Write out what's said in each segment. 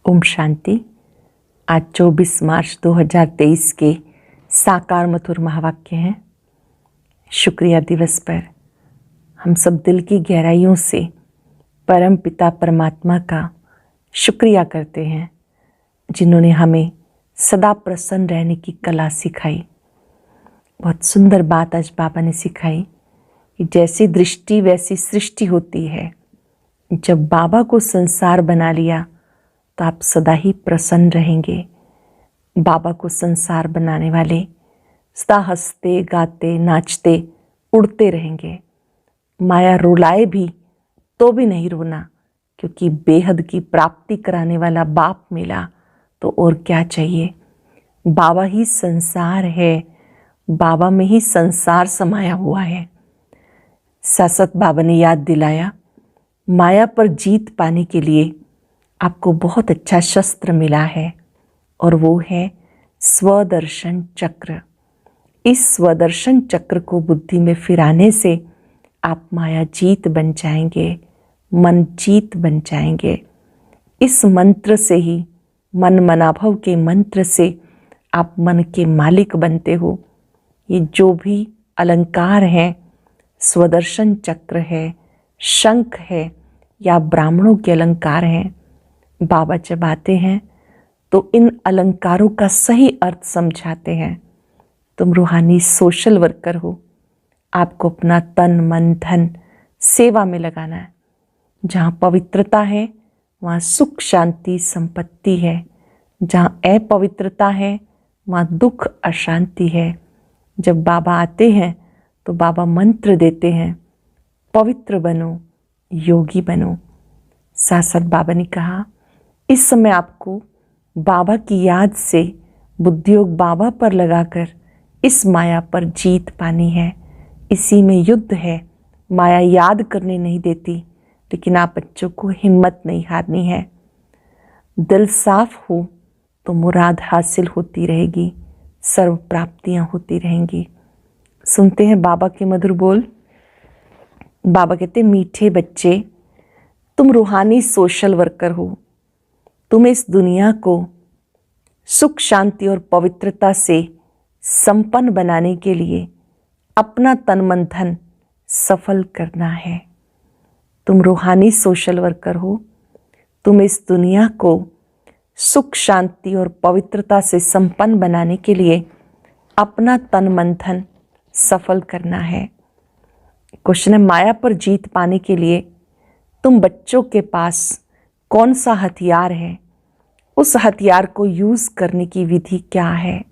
ओम शांति। आज 24 मार्च 2023 के साकार मधुर महावाक्य हैं। शुक्रिया दिवस पर हम सब दिल की गहराइयों से परम पिता परमात्मा का शुक्रिया करते हैं, जिन्होंने हमें सदा प्रसन्न रहने की कला सिखाई। बहुत सुंदर बात आज बाबा ने सिखाई कि जैसी दृष्टि वैसी सृष्टि होती है। जब बाबा को संसार बना लिया तो आप सदा ही प्रसन्न रहेंगे। बाबा को संसार बनाने वाले सदा हंसते गाते नाचते उड़ते रहेंगे। माया रुलाए भी तो भी नहीं रोना, क्योंकि बेहद की प्राप्ति कराने वाला बाप मिला तो और क्या चाहिए। बाबा ही संसार है, बाबा में ही संसार समाया हुआ है। सासत बाबा ने याद दिलाया, माया पर जीत पाने के लिए आपको बहुत अच्छा शस्त्र मिला है और वो है स्वदर्शन चक्र। इस स्वदर्शन चक्र को बुद्धि में फिराने से आप माया जीत बन जाएंगे, मन जीत बन जाएंगे। इस मंत्र से ही, मन मनाभव के मंत्र से आप मन के मालिक बनते हो। ये जो भी अलंकार हैं, स्वदर्शन चक्र है, शंख है या ब्राह्मणों के अलंकार हैं, बाबा जब आते हैं तो इन अलंकारों का सही अर्थ समझाते हैं। तुम रूहानी सोशल वर्कर हो, आपको अपना तन मन धन सेवा में लगाना है। जहाँ पवित्रता है वहाँ सुख शांति संपत्ति है, जहाँ अपवित्रता है वहाँ दुख अशांति है। जब बाबा आते हैं तो बाबा मंत्र देते हैं, पवित्र बनो, योगी बनो। साथ साथ बाबा ने कहा, इस समय आपको बाबा की याद से बुद्धियोग बाबा पर लगाकर इस माया पर जीत पानी है। इसी में युद्ध है। माया याद करने नहीं देती, लेकिन आप बच्चों को हिम्मत नहीं हारनी है। दिल साफ हो तो मुराद हासिल होती रहेगी, सर्व प्राप्तियां होती रहेंगी। सुनते हैं बाबा के मधुर बोल। बाबा कहते, मीठे बच्चे, तुम रूहानी सोशल वर्कर हो। तुम इस दुनिया को सुख शांति और पवित्रता से संपन्न बनाने के लिए अपना तन मन धन सफल करना है। तुम रूहानी सोशल वर्कर हो। तुम इस दुनिया को सुख शांति और पवित्रता से संपन्न बनाने के लिए अपना तन मन धन सफल करना है। क्वेश्चन है, माया पर जीत पाने के लिए तुम बच्चों के पास कौन सा हथियार है? उस हथियार को यूज करने की विधि क्या है?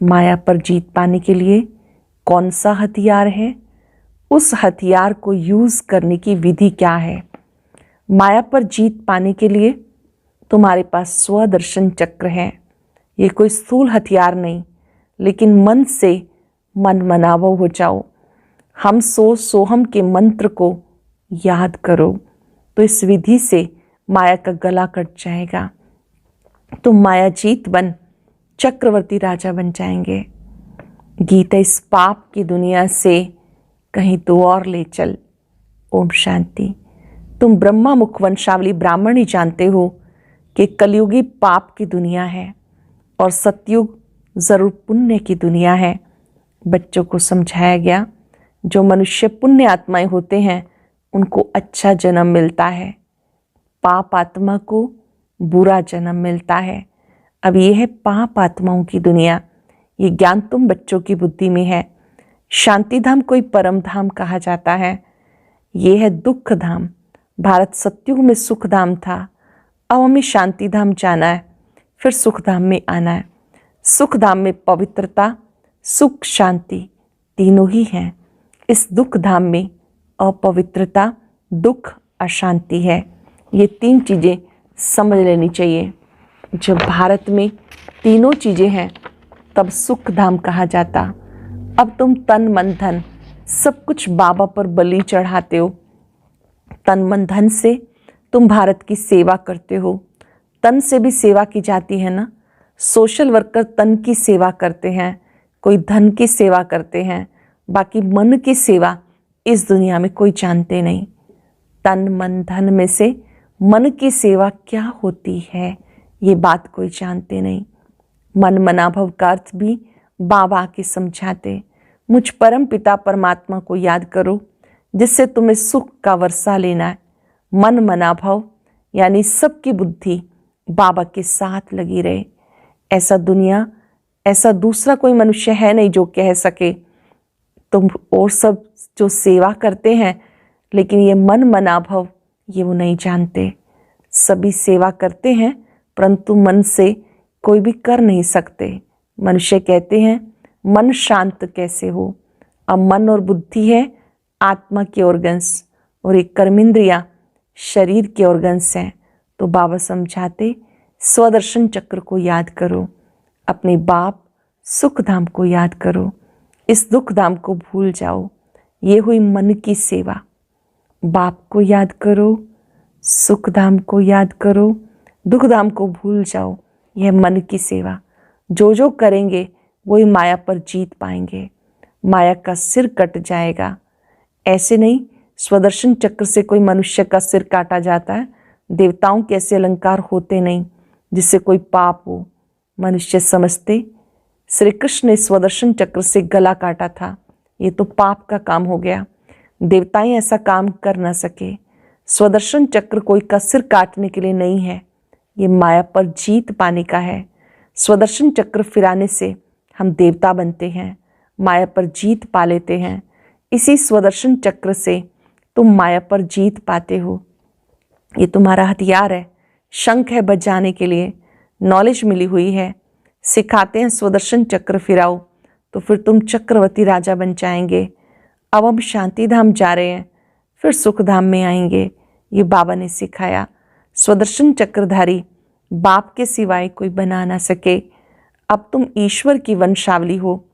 माया पर जीत पाने के लिए कौन सा हथियार है? उस हथियार को यूज करने की विधि क्या है? माया पर जीत पाने के लिए तुम्हारे पास स्वदर्शन चक्र है। ये कोई स्थूल हथियार नहीं, लेकिन मन से मन मनावो हो जाओ। हम सो सोहम के मंत्र को याद करो, तो इस विधि से माया का गला कट जाएगा। तुम माया जीत बन चक्रवर्ती राजा बन जाएंगे। गीता इस पाप की दुनिया से कहीं तो और ले चल। ओम शांति। तुम ब्रह्मा मुख वंशावली ब्राह्मण ही जानते हो कि कलयुगी पाप की दुनिया है और सतयुग जरूर पुण्य की दुनिया है। बच्चों को समझाया गया, जो मनुष्य पुण्य आत्माएं होते हैं उनको अच्छा जन्म मिलता है, पाप आत्मा को बुरा जन्म मिलता है। अब ये है पाप आत्माओं की दुनिया। ये ज्ञान तुम बच्चों की बुद्धि में है। शांति धाम कोई परम धाम कहा जाता है। ये है दुख धाम। भारत सतयुग में सुख धाम था, अब हमें शांति धाम जाना है, फिर सुख धाम में आना है। सुख धाम में पवित्रता, सुख, शांति तीनों ही हैं। इस दुख धाम में अपवित्रता, दुख, अशांति है। ये तीन चीज़ें समझ लेनी चाहिए। जब भारत में तीनों चीज़ें हैं तब सुख धाम कहा जाता। अब तुम तन मन धन सब कुछ बाबा पर बलि चढ़ाते हो। तन मन धन से तुम भारत की सेवा करते हो। तन से भी सेवा की जाती है ना। सोशल वर्कर तन की सेवा करते हैं, कोई धन की सेवा करते हैं, बाकी मन की सेवा इस दुनिया में कोई जानते नहीं। तन मन धन में से मन की सेवा क्या होती है ये बात कोई जानते नहीं। मन मनाभव का अर्थ भी बाबा के समझाते। मुझ परम पिता परमात्मा को याद करो जिससे तुम्हें सुख का वर्षा लेना है। मन मनाभव यानी सबकी बुद्धि बाबा के साथ लगी रहे। ऐसा दूसरा कोई मनुष्य है नहीं जो कह सके। तुम और सब जो सेवा करते हैं, लेकिन ये मन मनाभव ये वो नहीं जानते। सभी सेवा करते हैं परंतु मन से कोई भी कर नहीं सकते। मनुष्य कहते हैं मन शांत कैसे हो। अब मन और बुद्धि है आत्मा के ऑर्गन्स और एक कर्मेंद्रियां शरीर के ऑर्गन्स हैं। तो बाबा समझाते स्वदर्शन चक्र को याद करो, अपने बाप सुख धाम को याद करो, इस दुख धाम को भूल जाओ। ये हुई मन की सेवा। बाप को याद करो, सुख धाम को याद करो, दुख धाम को भूल जाओ। यह मन की सेवा। जो करेंगे वही माया पर जीत पाएंगे। माया का सिर कट जाएगा। ऐसे नहीं स्वदर्शन चक्र से कोई मनुष्य का सिर काटा जाता है। देवताओं के ऐसे अलंकार होते नहीं जिससे कोई पाप हो। मनुष्य समझते श्री कृष्ण ने स्वदर्शन चक्र से गला काटा था, ये तो पाप का काम हो गया। देवताएं ऐसा काम कर न सके। स्वदर्शन चक्र कोई का सिर काटने के लिए नहीं है, ये माया पर जीत पाने का है। स्वदर्शन चक्र फिराने से हम देवता बनते हैं, माया पर जीत पा लेते हैं। इसी स्वदर्शन चक्र से तुम माया पर जीत पाते हो। ये तुम्हारा हथियार है, शंख है बजाने के लिए, नॉलेज मिली हुई है। सिखाते हैं स्वदर्शन चक्र फिराओ तो फिर तुम चक्रवर्ती राजा बन जाएंगे। अब हम शांति धाम जा रहे हैं, फिर सुख धाम में आएंगे। ये बाबा ने सिखाया। स्वदर्शन चक्रधारी बाप के सिवाय कोई बना ना सके। अब तुम ईश्वर की वंशावली हो,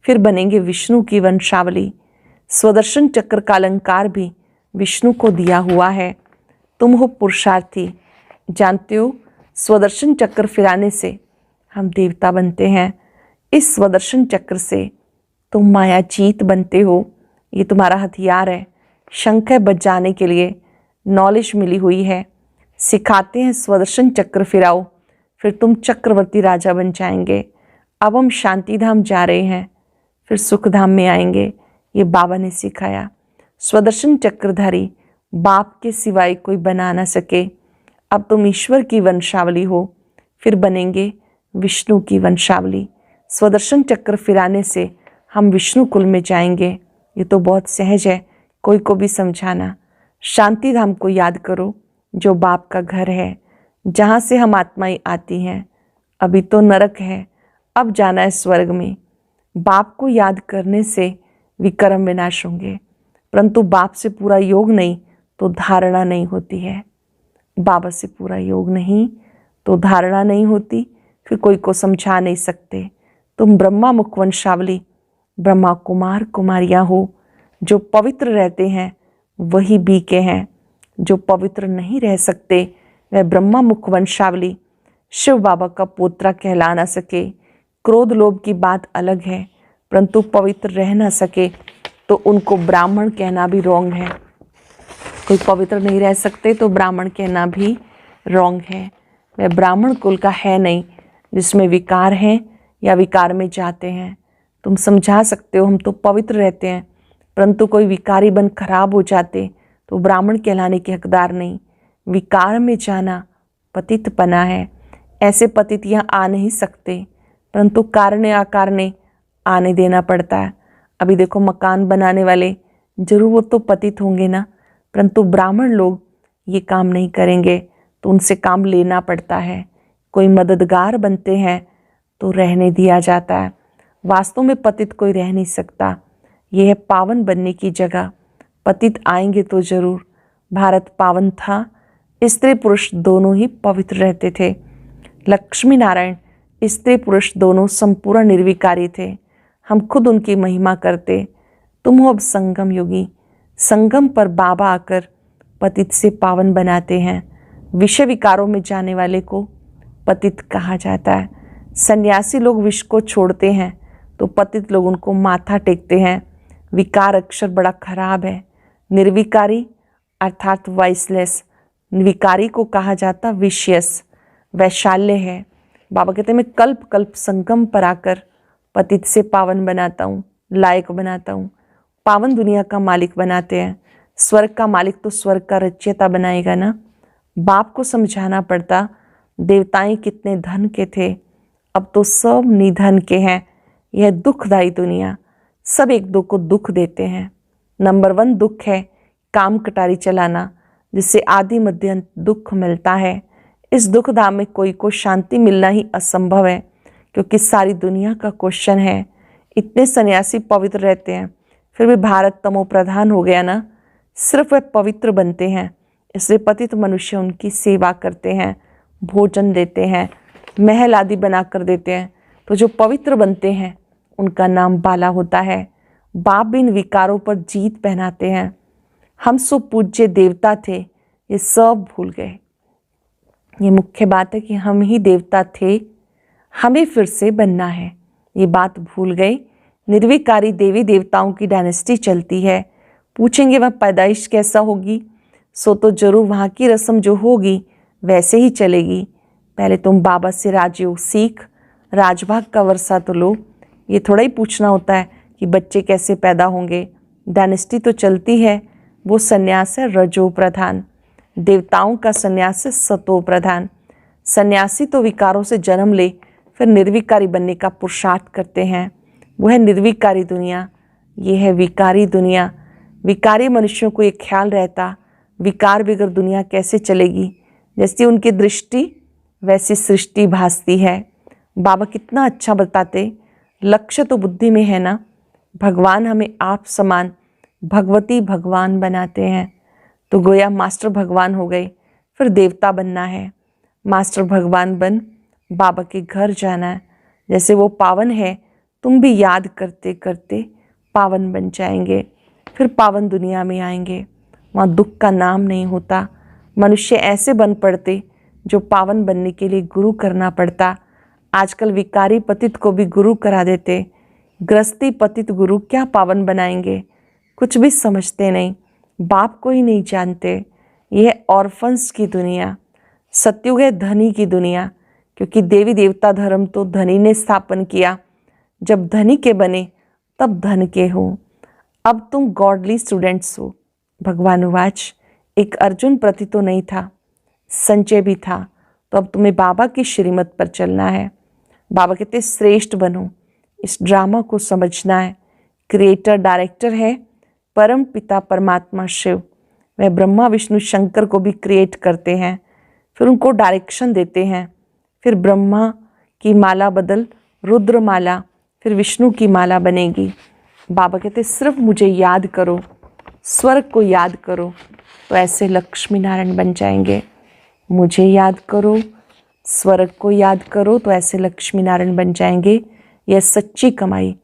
फिर बनेंगे विष्णु की वंशावली। स्वदर्शन चक्र का अलंकार भी विष्णु को दिया हुआ है। तुम हो पुरुषार्थी। जानते हो स्वदर्शन चक्र फिराने से हम देवता बनते हैं। इस स्वदर्शन चक्र से तुम माया जीत बनते हो। ये तुम्हारा हथियार है, शंख है बजाने के लिए, नॉलेज मिली हुई है। सिखाते हैं स्वदर्शन चक्र फिराओ, फिर तुम चक्रवर्ती राजा बन जाएंगे। अब हम शांति धाम जा रहे हैं, फिर सुख धाम में आएंगे। ये बाबा ने सिखाया। स्वदर्शन चक्रधारी बाप के सिवाय कोई बना ना सके। अब तुम ईश्वर की वंशावली हो, फिर बनेंगे विष्णु की वंशावली। स्वदर्शन चक्र फिराने से हम विष्णु कुल में जाएंगे। ये तो बहुत सहज है कोई को भी समझाना। शांति धाम को याद करो जो बाप का घर है, जहाँ से हम आत्माएं आती हैं। अभी तो नरक है, अब जाना है स्वर्ग में। बाप को याद करने से विकर्म विनाश होंगे, परंतु बाप से पूरा योग नहीं तो धारणा नहीं होती है। बाबा से पूरा योग नहीं तो धारणा नहीं होती, फिर कोई को समझा नहीं सकते। तुम ब्रह्मा मुख वंशावली ब्रह्मा कुमार कुमारियाँ हो। जो पवित्र रहते हैं वही बीके हैं, जो पवित्र नहीं रह सकते वह ब्रह्मा मुख वंशावली शिव बाबा का पोत्रा कहला ना सके। क्रोध लोभ की बात अलग है, परंतु पवित्र रह ना सके तो उनको ब्राह्मण कहना भी रॉन्ग है। कोई पवित्र नहीं रह सकते तो ब्राह्मण कहना भी रॉन्ग है। वह ब्राह्मण कुल का है नहीं जिसमें विकार हैं या विकार में जाते हैं। तुम समझा सकते हो हम तो पवित्र रहते हैं, परंतु कोई विकारी बन खराब हो जाते तो ब्राह्मण कहलाने के हकदार नहीं। विकार में जाना पतितपना है। ऐसे पतित यहाँ आ नहीं सकते, परंतु कारणे अकारणे आने देना पड़ता है। अभी देखो मकान बनाने वाले जरूर वो तो पतित होंगे ना, परंतु ब्राह्मण लोग ये काम नहीं करेंगे तो उनसे काम लेना पड़ता है। कोई मददगार बनते हैं तो रहने दिया जाता है। वास्तव में पतित कोई रह नहीं सकता। यह है पावन बनने की जगह। पतित आएंगे तो जरूर। भारत पावन था, स्त्री पुरुष दोनों ही पवित्र रहते थे। लक्ष्मी नारायण स्त्री पुरुष दोनों संपूर्ण निर्विकारी थे। हम खुद उनकी महिमा करते। तुम हो अब संगम योगी। संगम पर बाबा आकर पतित से पावन बनाते हैं। विषय विकारों में जाने वाले को पतित कहा जाता है। सन्यासी लोग विष को छोड़ते हैं तो पतित लोग उनको माथा टेकते हैं। विकार अक्षर बड़ा खराब है। निर्विकारी अर्थात वाइसलेस विकारी को कहा जाता विषयस, वैशाल्य है। बाबा कहते हैं मैं कल्प कल्प संगम पर आकर पतित से पावन बनाता हूँ, लायक बनाता हूँ। पावन दुनिया का मालिक बनाते हैं। स्वर्ग का मालिक तो स्वर्ग का रचयिता बनाएगा ना। बाप को समझाना पड़ता देवताएं कितने धन के थे, अब तो सब निधन के हैं। यह दुखदायी दुनिया, सब एक दो को दुख देते हैं। नंबर 1 दुख है काम कटारी चलाना, जिससे आदि मध्य अंत दुख मिलता है। इस दुख धाम में कोई को शांति मिलना ही असंभव है, क्योंकि सारी दुनिया का क्वेश्चन है। इतने सन्यासी पवित्र रहते हैं, फिर भी भारत तमो प्रधान हो गया ना। सिर्फ वे पवित्र बनते हैं, इसलिए पतित मनुष्य उनकी सेवा करते हैं, भोजन देते हैं, महल आदि बना कर देते हैं। तो जो पवित्र बनते हैं उनका नाम बाला होता है। बाप भी इन विकारों पर जीत पहनाते हैं। हम सो पूज्य देवता थे, ये सब भूल गए। ये मुख्य बात है कि हम ही देवता थे, हमें फिर से बनना है, ये बात भूल गए। निर्विकारी देवी देवताओं की डायनेस्टी चलती है। पूछेंगे वह पैदाइश कैसा होगी, सो तो जरूर वहाँ की रस्म जो होगी वैसे ही चलेगी। पहले तुम बाबा से राजयोग सीख, राजभाग का वर्षा तो लो। ये थोड़ा ही पूछना होता है कि बच्चे कैसे पैदा होंगे। डायनेस्टी तो चलती है, वो सन्यास है रजो प्रधान, देवताओं का सन्यास है सतो प्रधान। सन्यासी तो विकारों से जन्म ले फिर निर्विकारी बनने का पुरुषार्थ करते हैं। वो है निर्विकारी दुनिया, ये है विकारी दुनिया। विकारी मनुष्यों को ये ख्याल रहता विकार बगैर दुनिया कैसे चलेगी। जैसी उनकी दृष्टि वैसी सृष्टि भासती है। बाबा कितना अच्छा बताते, लक्ष्य तो बुद्धि में है ना। भगवान हमें आप समान भगवती भगवान बनाते हैं, तो गोया मास्टर भगवान हो गए, फिर देवता बनना है। मास्टर भगवान बन बाबा के घर जाना है। जैसे वो पावन है, तुम भी याद करते करते पावन बन जाएंगे, फिर पावन दुनिया में आएंगे। वहाँ दुख का नाम नहीं होता। मनुष्य ऐसे बन पड़ते जो पावन बनने के लिए गुरु करना पड़ता। आजकल विकारी पतित को भी गुरु करा देते। गृहस्थी पतित गुरु क्या पावन बनाएंगे, कुछ भी समझते नहीं, बाप को ही नहीं जानते। यह ऑर्फन्स की दुनिया। सतयुग है धनी की दुनिया, क्योंकि देवी देवता धर्म तो धनी ने स्थापन किया। जब धनी के बने तब धन के हो। अब तुम गॉडली स्टूडेंट्स हो। भगवान उवाच, एक अर्जुन प्रति तो नहीं था, संचय भी था, तो अब तुम्हें बाबा की श्रीमत पर चलना है। बाबा कहते श्रेष्ठ बनो, इस ड्रामा को समझना है। क्रिएटर डायरेक्टर है परम पिता परमात्मा शिव। वह ब्रह्मा विष्णु शंकर को भी क्रिएट करते हैं, फिर उनको डायरेक्शन देते हैं। फिर ब्रह्मा की माला बदल रुद्र माला, फिर विष्णु की माला बनेगी। बाबा कहते सिर्फ मुझे याद करो, स्वर्ग को याद करो, तो ऐसे लक्ष्मी नारायण बन जाएंगे। मुझे याद करो, स्वर्ग को याद करो, तो ऐसे लक्ष्मी नारायण बन जाएंगे। यह सच्ची कमाई।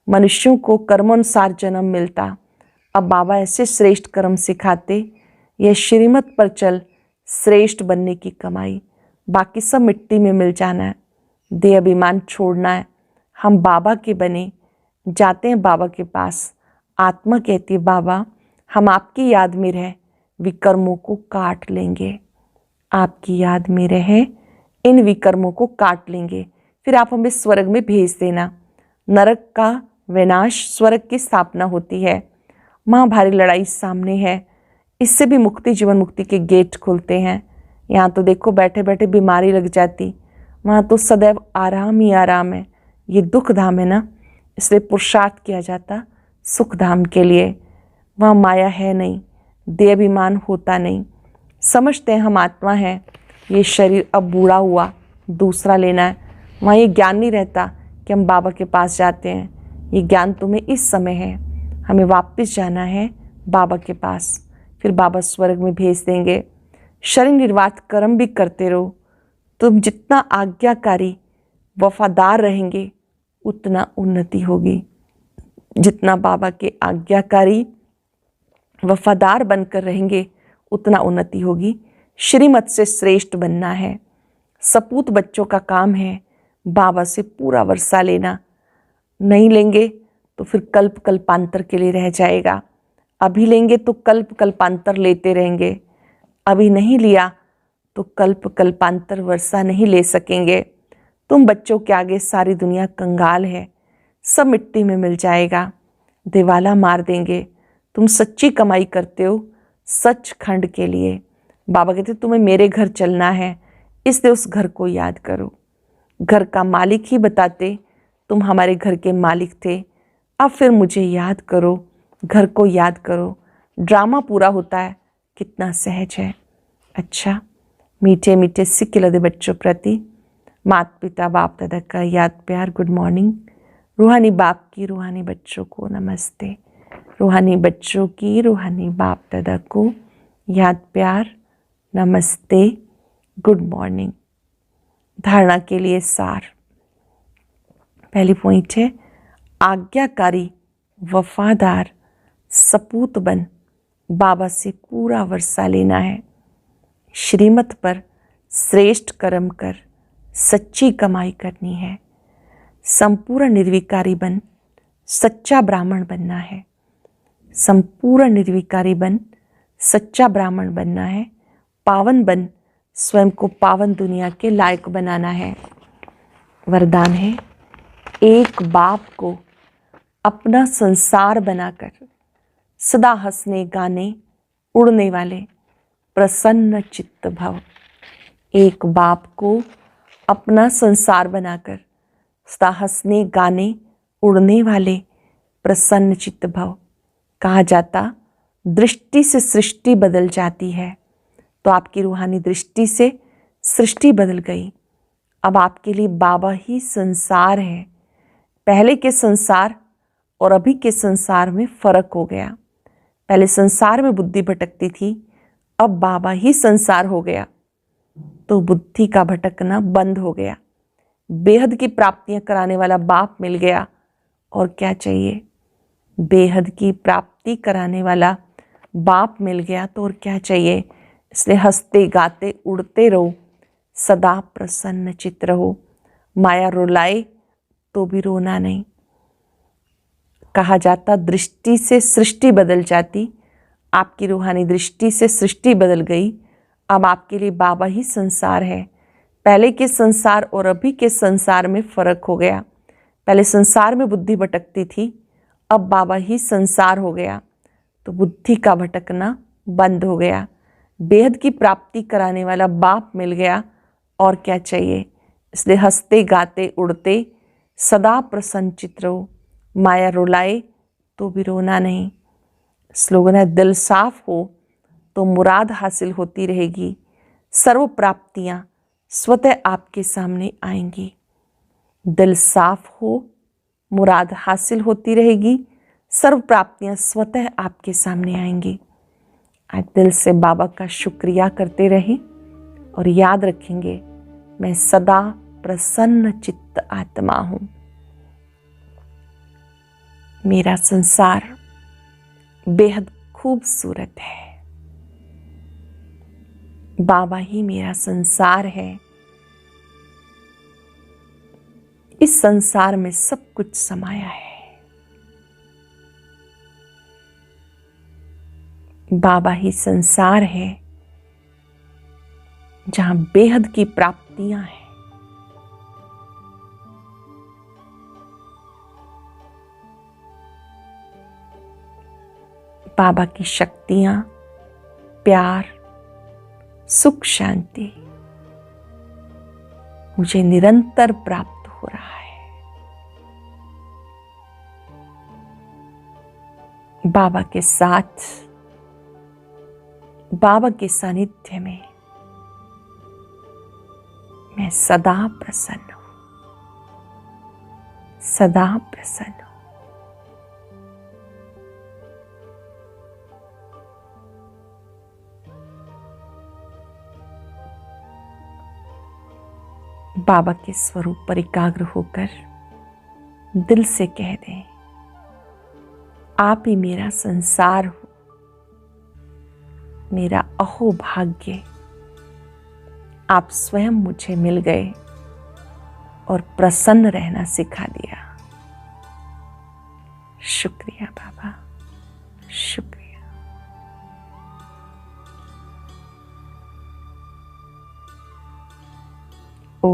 मनुष्यों को कर्मानुसार जन्म मिलता, अब बाबा ऐसे श्रेष्ठ कर्म सिखाते। यह श्रीमत पर चल, श्रेष्ठ बनने की कमाई। बाकी सब मिट्टी में मिल जाना है, देह अभिमान छोड़ना है। हम बाबा के बने, जाते हैं बाबा के पास। आत्मा कहती है बाबा हम आपकी याद में रह विकर्मों को काट लेंगे, आपकी याद में रहे इन विकर्मों को काट लेंगे, फिर आप हमें स्वर्ग में भेज देना। नरक का विनाश, स्वर्ग की स्थापना होती है। महाभारी लड़ाई सामने है, इससे भी मुक्ति जीवन मुक्ति के गेट खुलते हैं। यहाँ तो देखो बैठे बैठे बीमारी लग जाती, वहाँ तो सदैव आराम ही आराम है। ये दुख धाम है ना, इसलिए पुरुषार्थ किया जाता सुख धाम के लिए। वहाँ माया है नहीं, देह अभिमान होता नहीं। समझते हैं हम आत्मा है, ये शरीर अब बूढ़ा हुआ, दूसरा लेना है। वहाँ ये ज्ञान नहीं रहता कि हम बाबा के पास जाते हैं। ये ज्ञान तुम्हें इस समय है, हमें वापस जाना है बाबा के पास, फिर बाबा स्वर्ग में भेज देंगे। शरीर निर्वाह कर्म भी करते रहो। तुम जितना आज्ञाकारी वफादार रहेंगे उतना उन्नति होगी। जितना बाबा के आज्ञाकारी वफादार बनकर रहेंगे उतना उन्नति होगी। श्रीमत से श्रेष्ठ बनना है। सपूत बच्चों का काम है बाबा से पूरा वर्षा लेना। नहीं लेंगे तो फिर कल्प कल्पांतर के लिए रह जाएगा। अभी लेंगे तो कल्प कल्पांतर लेते रहेंगे। अभी नहीं लिया तो कल्पांतर वर्षा नहीं ले सकेंगे। तुम बच्चों के आगे सारी दुनिया कंगाल है, सब मिट्टी में मिल जाएगा, दिवाला मार देंगे। तुम सच्ची कमाई करते हो सचखंड के लिए। बाबा कहते तुम्हें मेरे घर चलना है, इसलिए उस घर को याद करो। घर का मालिक ही बताते तुम हमारे घर के मालिक थे, अब फिर मुझे याद करो, घर को याद करो। ड्रामा पूरा होता है, कितना सहज है। अच्छा, मीठे मीठे सिक्के लदे बच्चों प्रति माता पिता बाप दादा का याद प्यार गुड मॉर्निंग। रूहानी बाप की रूहानी बच्चों को नमस्ते। रूहानी बच्चों की रूहानी बाप दादा को याद प्यार नमस्ते गुड मॉर्निंग। धारणा के लिए सार। पहली पॉइंट है आज्ञाकारी वफादार सपूत बन बाबा से पूरा वर्षा लेना है। श्रीमत पर श्रेष्ठ कर्म कर सच्ची कमाई करनी है। संपूर्ण निर्विकारी बन सच्चा ब्राह्मण बनना है। संपूर्ण निर्विकारी बन सच्चा ब्राह्मण बनना है। पावन बन स्वयं को पावन दुनिया के लायक बनाना है। वरदान है एक बाप को अपना संसार बनाकर सदा हंसने गाने उड़ने वाले प्रसन्न चित्त भव। एक बाप को अपना संसार बनाकर सदा हंसने गाने उड़ने वाले प्रसन्न चित्त भव। कहा जाता दृष्टि से सृष्टि बदल जाती है, तो आपकी रूहानी दृष्टि से सृष्टि बदल गई। अब आपके लिए बाबा ही संसार है। पहले के संसार और अभी के संसार में फर्क हो गया। पहले संसार में बुद्धि भटकती थी, अब बाबा ही संसार हो गया, तो बुद्धि का भटकना बंद हो गया। बेहद की प्राप्तियां कराने वाला बाप मिल गया, और क्या चाहिए। बेहद की प्राप्ति कराने वाला बाप मिल गया तो और क्या चाहिए। इसलिए हंसते गाते उड़ते रहो, सदा प्रसन्न चित्त रहो। माया रुलाए तो भी रोना नहीं। कहा जाता दृष्टि से सृष्टि बदल जाती। आपकी रूहानी दृष्टि से सृष्टि बदल गई। अब आपके लिए बाबा ही संसार है। पहले के संसार और अभी के संसार में फर्क हो गया। पहले संसार में बुद्धि भटकती थी, अब बाबा ही संसार हो गया, तो बुद्धि का भटकना बंद हो गया। बेहद की प्राप्ति कराने वाला बाप मिल गया, और क्या चाहिए। इसलिए हंसते गाते उड़ते सदा प्रसन्नचित रहो। माया रुलाए तो भी रोना नहीं। स्लोगन है दिल साफ हो तो मुराद हासिल होती रहेगी। सर्व प्राप्तियां स्वतः आपके सामने आएंगी। दिल साफ हो, मुराद हासिल होती रहेगी, सर्व प्राप्तियां स्वतः आपके सामने आएंगी। आज दिल से बाबा का शुक्रिया करते रहें और याद रखेंगे मैं सदा प्रसन्न चित्त आत्मा हूं। मेरा संसार बेहद खूबसूरत है। बाबा ही मेरा संसार है। इस संसार में सब कुछ समाया है। बाबा ही संसार है जहां बेहद की प्राप्तियां हैं। बाबा की शक्तियां, प्यार, सुख, शांति मुझे निरंतर प्राप्त हो रहा है। बाबा के साथ, बाबा के सानिध्य में मैं सदा प्रसन्न हूं, सदा प्रसन्न हूं। बाबा के स्वरूप पर एकाग्र होकर दिल से कह दें, आप ही मेरा संसार हो, मेरा अहोभाग्य। आप स्वयं मुझे मिल गए और प्रसन्न रहना सिखा दिया। शुक्रिया बाबा, शुक्रिया। ओ